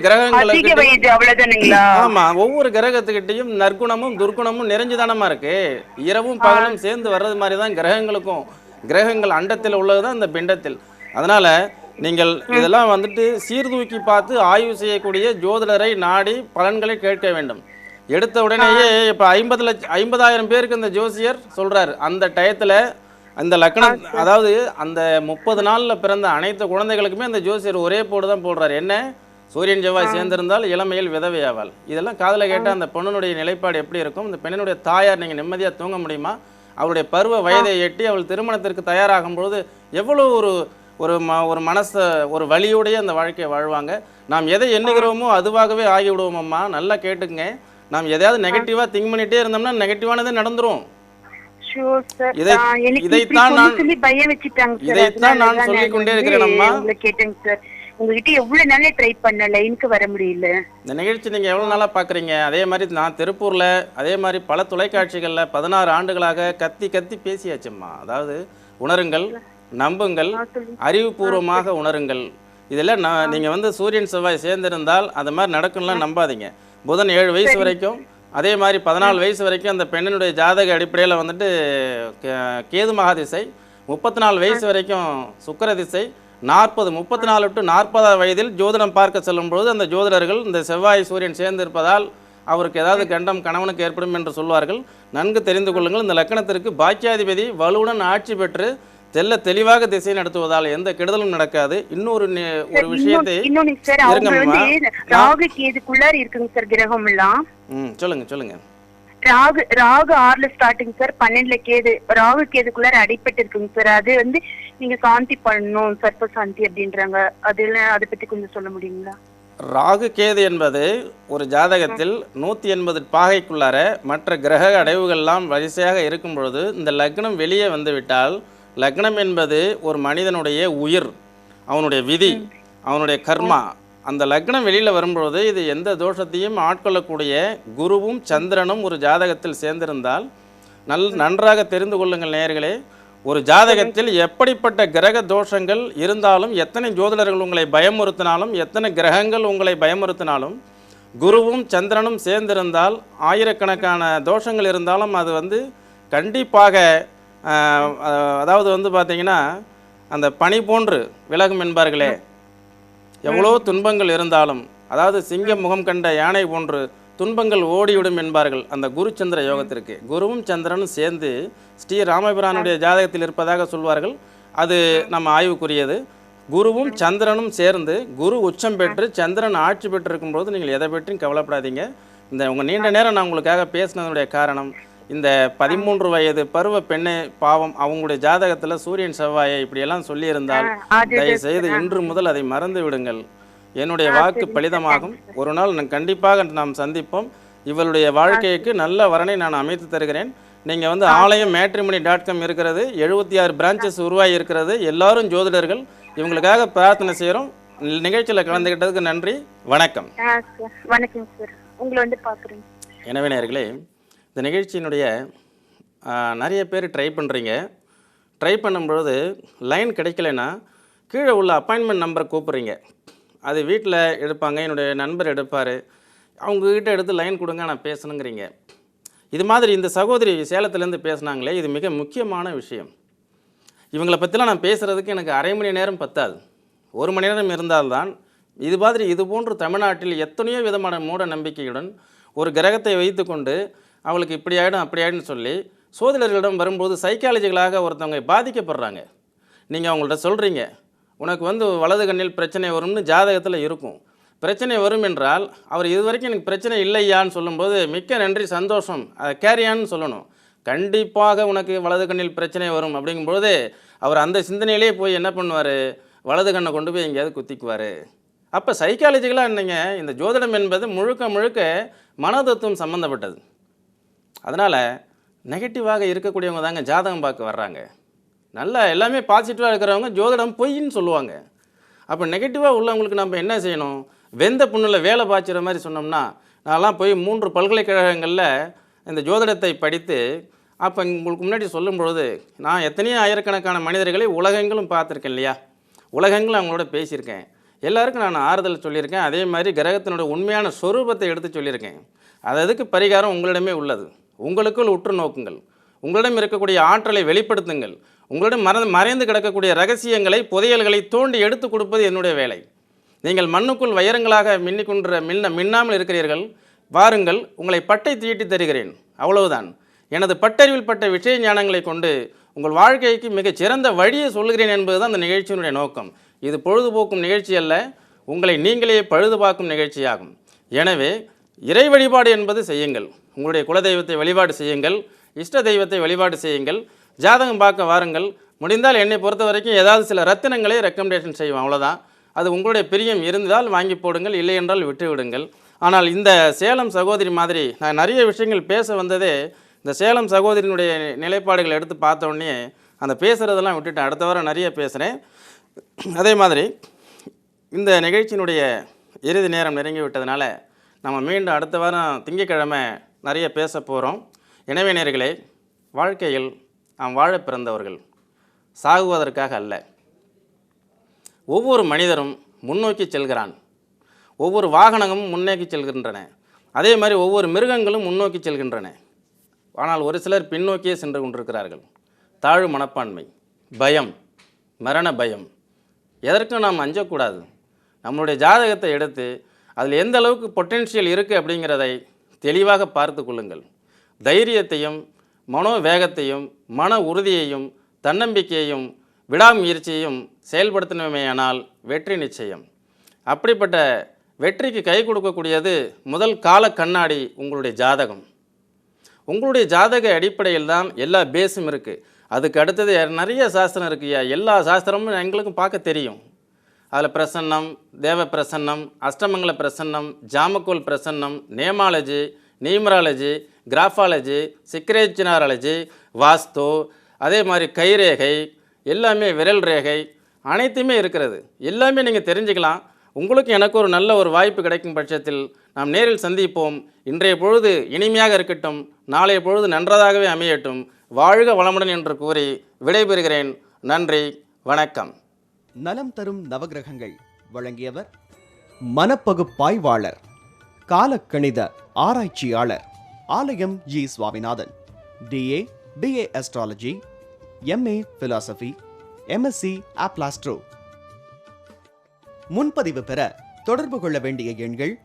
ஒவ்வொரு கிரகத்துக்கிட்டையும் நற்குணமும் துர்க்குணமும் நிறைஞ்சுதானமா இருக்கு. இரவும் பகலும் சேர்ந்து வர்றது மாதிரி தான் கிரகங்களுக்கும். கிரகங்கள் அண்டத்தில் உள்ளதுதான் இந்த பிண்டத்தில். அதனால நீங்கள் இதெல்லாம் சீர்தூக்கி பார்த்து ஆய்வு செய்யக்கூடிய ஜோதிடரை நாடி பலன்களை கேட்க வேண்டும். எடுத்த உடனேயே இப்போ 50,000 பேருக்கு இந்த ஜோசியர் சொல்றாரு. அந்த டயத்துல அந்த லக்னம், அதாவது அந்த 30 நாள்ல பிறந்த அனைத்து குழந்தைகளுக்குமே அந்த ஜோசியர் ஒரே போடு தான் போடுறாரு. என்ன? சூரியன் செவ்வாய் சேர்ந்திருந்தால் இளமையில் விதவையாவாள். இதெல்லாம் காதில் கேட்டால் அந்த பொண்ணுடைய நிலைப்பாடு எப்படி இருக்கும்? இந்த பெண்ணினுடைய தாயார் நீங்கள் நிம்மதியாக தூங்க முடியுமா? அவளுடைய பருவ வயதை எட்டி அவள் திருமணத்திற்கு தயாராகும் பொழுது எவ்வளோ ஒரு ஒரு வலியோடைய அந்த வாழ்க்கையை வாழ்வாங்க. நாம் எதை எண்ணுகிறோமோ அதுவாகவே ஆகிவிடுவோமம்மா. நல்லா கேட்டுக்குங்க. நாம் எதையாவது நெகட்டிவாக திங்க் பண்ணிகிட்டே இருந்தோம்னா நெகட்டிவானதே நடந்துரும். இதைத்தான் நான் சொல்லிக் கொண்டே இருக்கிறேன். உங்ககிட்ட எவ்வளவு நாளே ட்ரை பண்ண, லைனுக்கு வர முடியல. இந்த நிகழ்ச்சி நீங்க எவ்வளவு நாளா பாக்குறீங்க? அதே மாதிரி நான் திருப்பூர்ல அதே மாதிரி பல தொலைக்காட்சிகள்ல 16 ஆண்டுகளாக கத்தி பேசியாச்சும்மா. அதாவது உணருங்கள், நம்புங்கள், அறிவுபூர்வமாக உணருங்கள். இதெல்லாம் நீங்க சூரியன் செவ்வாய் சேர்ந்திருந்தால் அது மாதிரி நடக்கும்லாம் நம்பாதீங்க. புதன் 7 வயசு வரைக்கும், அதே மாதிரி 14 வயசு வரைக்கும் அந்த பெண்ணினுடைய ஜாதக அடிப்படையில் கேது மகாதிசை, 34 வயசு வரைக்கும் சுக்கிர திசை, 34 to 40 வயதில் ஜோதிடம் பார்க்க செல்லும் பொழுது அந்த ஜோதிடர்கள் இந்த செவ்வாய் சூரியன் சேர்ந்திருப்பதால் அவருக்கு ஏதாவது கண்டம் கணவனுக்கு ஏற்படும் என்று சொல்வார்கள். நன்கு தெரிந்து கொள்ளுங்கள். இந்த லக்கணத்திற்கு பாக்கியாதிபதி வலுவுடன் ஆட்சி பெற்று தெளிவாக திசை நடத்துவதால் எந்த கெடுதலும் நடக்காது. இன்னொரு விஷயத்தை சொல்லுங்க. Rahu 6ல starting sir, 12ல Ketu. ராகு கேதுக்குள்ளார அடிபட்டு இருக்குங்க சார். அது நீங்க சாந்தி பண்ணணும், சர்ப்ப சாந்தி அப்படின்றாங்க. அதை பத்தி கொஞ்சம் சொல்ல முடியுங்களா? ராகு கேது என்பது ஒரு ஜாதகத்தில் 180 பாகைக்குள்ளார மற்ற கிரக அடைவுகள்லாம் வரிசையாக இருக்கும் பொழுது இந்த லக்னம் வெளியே வந்துவிட்டால், லக்னம் என்பது ஒரு மனிதனுடைய உயிர், அவனுடைய விதி, அவனுடைய கர்மா. அந்த லக்னம் வெளியில் வரும்பொழுது இது எந்த தோஷத்தையும் ஆட்கொள்ளக்கூடிய குருவும் சந்திரனும் ஒரு ஜாதகத்தில் சேர்ந்திருந்தால் நன்றாக தெரிந்து கொள்ளுங்கள் நேயர்களே. ஒரு ஜாதகத்தில் எப்படிப்பட்ட கிரக தோஷங்கள் இருந்தாலும், எத்தனை ஜோதிடர்கள் உங்களை பயமுறுத்தினாலும், எத்தனை கிரகங்கள் உங்களை பயமுறுத்தினாலும், குருவும் சந்திரனும் சேர்ந்திருந்தால் ஆயிரக்கணக்கான தோஷங்கள் இருந்தாலும் அது கண்டிப்பாக அதாவது பார்த்தீங்கன்னா அந்த பனி போன்று விலகும் என்பார்களே. எவ்வளோ துன்பங்கள் இருந்தாலும், அதாவது சிங்க முகம் கண்ட யானை போன்று துன்பங்கள் ஓடிவிடும் என்பார்கள் அந்த குரு சந்திர யோகத்திற்கு. குருவும் சந்திரனும் சேர்ந்து ஸ்ரீ ராமபிரானுடைய ஜாதகத்தில் இருப்பதாக சொல்வார்கள். அது நம்ம ஆய்வுக்குரியது. குருவும் சந்திரனும் சேர்ந்து குரு உச்சம் பெற்று சந்திரன் ஆட்சி பெற்றிருக்கும் போது நீங்கள் எதை பற்றியும் கவலைப்படாதீங்க. இந்த உங்கள் நீண்ட நேரம் நான் உங்களுக்காக பேசினதுடைய காரணம், இந்த 13 வயது பருவ பெண்ணை பாவம் அவங்களுடைய ஜாதகத்தில் சூரியன் செவ்வாயை இப்படியெல்லாம் சொல்லியிருந்தால் தயவு செய்து இன்று முதல் அதை மறந்து விடுங்கள். என்னுடைய வாக்கு பலிதமாகும். ஒரு நாள் கண்டிப்பாக நாம் சந்திப்போம். இவளுடைய வாழ்க்கைக்கு நல்ல வரனை நான் அமைத்து தருகிறேன். நீங்கள் ஆலயம் matrimony.com இருக்கிறது, 76 பிரான்ச்சஸ் உருவாகி இருக்கிறது. எல்லாரும் ஜோதிடர்கள். இவங்களுக்காக பிரார்த்தனை செய்கிறோம். நிகழ்ச்சியில் கலந்துக்கிட்டதுக்கு நன்றி. வணக்கம். வணக்கம் சார். உங்களை பார்க்குறேன். எனவே நேயர்களே, இந்த நிகழ்ச்சியினுடைய நிறைய பேர் ட்ரை பண்ணுறீங்க. ட்ரை பண்ணும்பொழுது லைன் கிடைக்கலன்னா கீழே உள்ள அப்பாயின்மெண்ட் நம்பரை கூப்பிட்றீங்க. அது வீட்டில் எடுப்பாங்க, என்னுடைய நண்பர் எடுப்பார். அவங்கக்கிட்ட எடுத்து லைன் கொடுங்க, நான் பேசணுங்கிறீங்க. இது மாதிரி இந்த சகோதரி சேலத்துலேருந்து பேசுனாங்களே, இது மிக முக்கியமான விஷயம். இவங்களை பற்றிலாம் நான் பேசுகிறதுக்கு எனக்கு அரை மணி நேரம் பத்தாது, 1 மணி நேரம் இருந்தால்தான். இது போன்று தமிழ்நாட்டில் எத்தனையோ விதமான மூட நம்பிக்கையுடன் ஒரு கிரகத்தை வைத்து கொண்டு அவளுக்கு இப்படி ஆகிடும் அப்படி ஆகிடும்னு சொல்லி சோதிடர்களிடம் வரும்போது சைக்காலஜிக்கலாக ஒருத்தவங்க பாதிக்கப்படுறாங்க. நீங்கள் அவங்கள்ட்ட சொல்கிறீங்க, உனக்கு வலது கண்ணில் பிரச்சனை வரும்னு ஜாதகத்தில் இருக்கும். பிரச்சனை வரும் என்றால் அவர் இது வரைக்கும் எனக்கு பிரச்சனை இல்லையான்னு சொல்லும்போது மிக்க நன்றி, சந்தோஷம், அதை கேரியான்னு சொல்லணும். கண்டிப்பாக உனக்கு வலது கண்ணில் பிரச்சனை வரும் அப்படிங்கும்போது அவர் அந்த சிந்தனையிலே போய் என்ன பண்ணுவார், வலது கண்ணை கொண்டு போய் எங்கேயாவது குத்திக்குவார். அப்போ சைக்காலஜிக்கலாக என்னங்க, இந்த ஜோதிடம் என்பது முழுக்க முழுக்க மனதத்துவம் சம்மந்தப்பட்டது. அதனால் நெகட்டிவாக இருக்கக்கூடியவங்க தாங்க ஜாதகம் பார்க்க வர்றாங்க. நல்லா எல்லாமே பாசிட்டிவாக இருக்கிறவங்க ஜோதிடம் பொய்ன்னு சொல்லுவாங்க. அப்போ நெகட்டிவாக உள்ளவங்களுக்கு நம்ம என்ன செய்யணும், வெந்த புண்ணில் வேலை பாய்ச்சிற மாதிரி சொன்னோம்னா, நான்லாம் போய் 3 பல்கலைக்கழகங்களில் இந்த ஜோதிடத்தை படித்து அப்போ உங்களுக்கு முன்னாடி சொல்லும் பொழுது நான் எத்தனையோ ஆயிரக்கணக்கான மனிதர்களை உலகங்களும் பார்த்துருக்கேன் இல்லையா, உலகங்களும் அவங்களோட பேசியிருக்கேன். எல்லாருக்கும் நான் ஆறுதல் சொல்லியிருக்கேன். அதே மாதிரி கிரகத்தினுடைய உண்மையான ஸ்வரூபத்தை எடுத்து சொல்லியிருக்கேன். அதுக்கு பரிகாரம் உங்களிடமே உள்ளது. உங்களுக்குள் உற்று நோக்குங்கள், உங்களிடம் இருக்கக்கூடிய ஆற்றலை வெளிப்படுத்துங்கள். உங்களிடம் மறைந்து கிடக்கக்கூடிய ரகசியங்களை புதையல்களை தோண்டி எடுத்து கொடுப்பது என்னுடைய வேலை. நீங்கள் மண்ணுக்குள் வைரங்களாக மின்னாமல் இருக்கிறீர்கள். வாருங்கள், உங்களை பட்டை தீட்டி தருகிறேன், அவ்வளவுதான். எனது பட்டறிவில் பட்ட விஷய ஞானங்களை கொண்டு உங்கள் வாழ்க்கைக்கு மிகச் சிறந்த வழியை சொல்லுகிறேன் என்பதுதான் அந்த நிகழ்ச்சியினுடைய நோக்கம். இது பொழுதுபோக்கும் நிகழ்ச்சி அல்ல, உங்களை நீங்களே பழுது பார்க்கும் நிகழ்ச்சியாகும். எனவே இறை வழிபாடு என்பது செய்யுங்கள். உங்களுடைய குலதெய்வத்தை வழிபாடு செய்யுங்கள், இஷ்ட தெய்வத்தை வழிபாடு செய்யுங்கள். ஜாதகம் பார்க்க வாருங்கள். முடிந்தால் என்னை பொறுத்த வரைக்கும் ஏதாவது சில ரத்தினங்களை ரெக்கமெண்டேஷன் செய்வோம், அவ்வளோதான். அது உங்களுடைய பிரியம் இருந்தால் வாங்கி போடுங்கள், இல்லை என்றால் விட்டு விடுங்கள். ஆனால் இந்த சேலம் சகோதரி மாதிரி நான் நிறைய விஷயங்கள் பேச வந்ததே இந்த சேலம் சகோதரியினுடைய நிலைப்பாடுகளை எடுத்து பார்த்தோடனே அந்த பேசுகிறதெல்லாம் விட்டுட்டு அடுத்த வாரம் நிறைய பேசுகிறேன். அதே மாதிரி இந்த நிகழ்ச்சியினுடைய இறுதி நேரம் நெருங்கி விட்டதுனால நம்ம மீண்டும் அடுத்த வாரம் திங்கட்கிழமை நிறைய பேச போகிறோம். எனவே நேயர்களே, வாழ்க்கையில் நாம் வாழ பிறந்தவர்கள், சாகுவதற்காக அல்ல. ஒவ்வொரு மனிதரும் முன்னோக்கி செல்கிறான். ஒவ்வொரு வாகனமும் முன்னோக்கி செல்கின்றன. அதே மாதிரி ஒவ்வொரு மிருகங்களும் முன்னோக்கி செல்கின்றன. ஆனால் ஒரு சிலர் பின்னோக்கியே சென்று கொண்டிருக்கிறார்கள். தாழ்வு மனப்பான்மை, பயம், மரண பயம். எதற்கும் நாம் அஞ்சக்கூடாது. நம்மளுடைய ஜாதகத்தை எடுத்து அதில் எந்த அளவுக்கு பொட்டென்ஷியல் இருக்குது அப்படிங்கிறதை தெளிவாக பார்த்து கொள்ளுங்கள். தைரியத்தையும் மனோவேகத்தையும் மன உறுதியையும் தன்னம்பிக்கையையும் விடாமுயற்சியையும் செயல்படுத்தினோமேயானால் வெற்றி நிச்சயம். அப்படிப்பட்ட வெற்றிக்கு கை கொடுக்கக்கூடியது முதல் கால கண்ணாடி உங்களுடைய ஜாதகம். உங்களுடைய ஜாதக அடிப்படையில் தான் எல்லா பேஸும் இருக்குது. அதுக்கு அடுத்தது நிறைய சாஸ்திரம் இருக்குய்யா. எல்லா சாஸ்திரமும் எங்களுக்கும் பார்க்க தெரியும். அதில் பிரசன்னம், தேவ பிரசன்னம், அஷ்டமங்கல பிரசன்னம், ஜாமக்கோல் பிரசன்னம், நேமாலஜி, நியூமராலஜி, கிராஃபாலஜி, சிக்ரேச்சினாராலஜி, வாஸ்து, அதே மாதிரி கைரேகை, எல்லாமே விரல் ரேகை, அனைத்துமே இருக்கிறது. எல்லாமே நீங்கள் தெரிஞ்சுக்கலாம். உங்களுக்கு எனக்கு ஒரு நல்ல ஒரு வாய்ப்பு கிடைக்கும் பட்சத்தில் நாம் நேரில் சந்திப்போம். இன்றைய பொழுது இனிமையாக இருக்கட்டும், நாளைய பொழுது நன்றதாகவே அமையட்டும். வாழ்க வளமுடன் என்று கூறி விடைபெறுகிறேன். நன்றி, வணக்கம். நலம் தரும் நவகிரகங்கள் வழங்கியவர் மனப்பகுப்பாய்வாளர், காலக்கணித ஆராய்ச்சியாளர், ஆலயம் G. Swaminathan, DA, BA Astrology, MA Philosophy, MSc Aplastro. முன்பதிவு பெற தொடர்பு கொள்ள வேண்டிய எண்கள்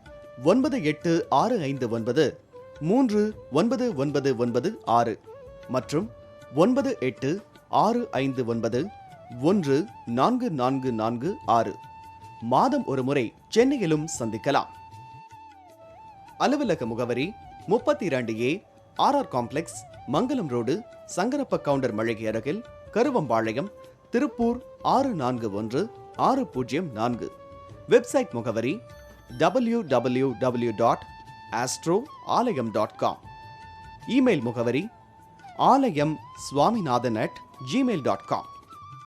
9869399996 மற்றும் 9865914446. மாதம் ஒரு முறை சென்னையிலும் சந்திக்கலாம். அலுவலக முகவரி 32A RR காம்ப்ளெக்ஸ், மங்கலம் ரோடு, சங்கரப்ப கவுண்டர் மளிகை அருகில், கருவம்பாளையம், திருப்பூர் 641604. வெப்சைட் முகவரி www.astroalayam.com. இமெயில் முகவரி alayamswaminathan@gmail.com.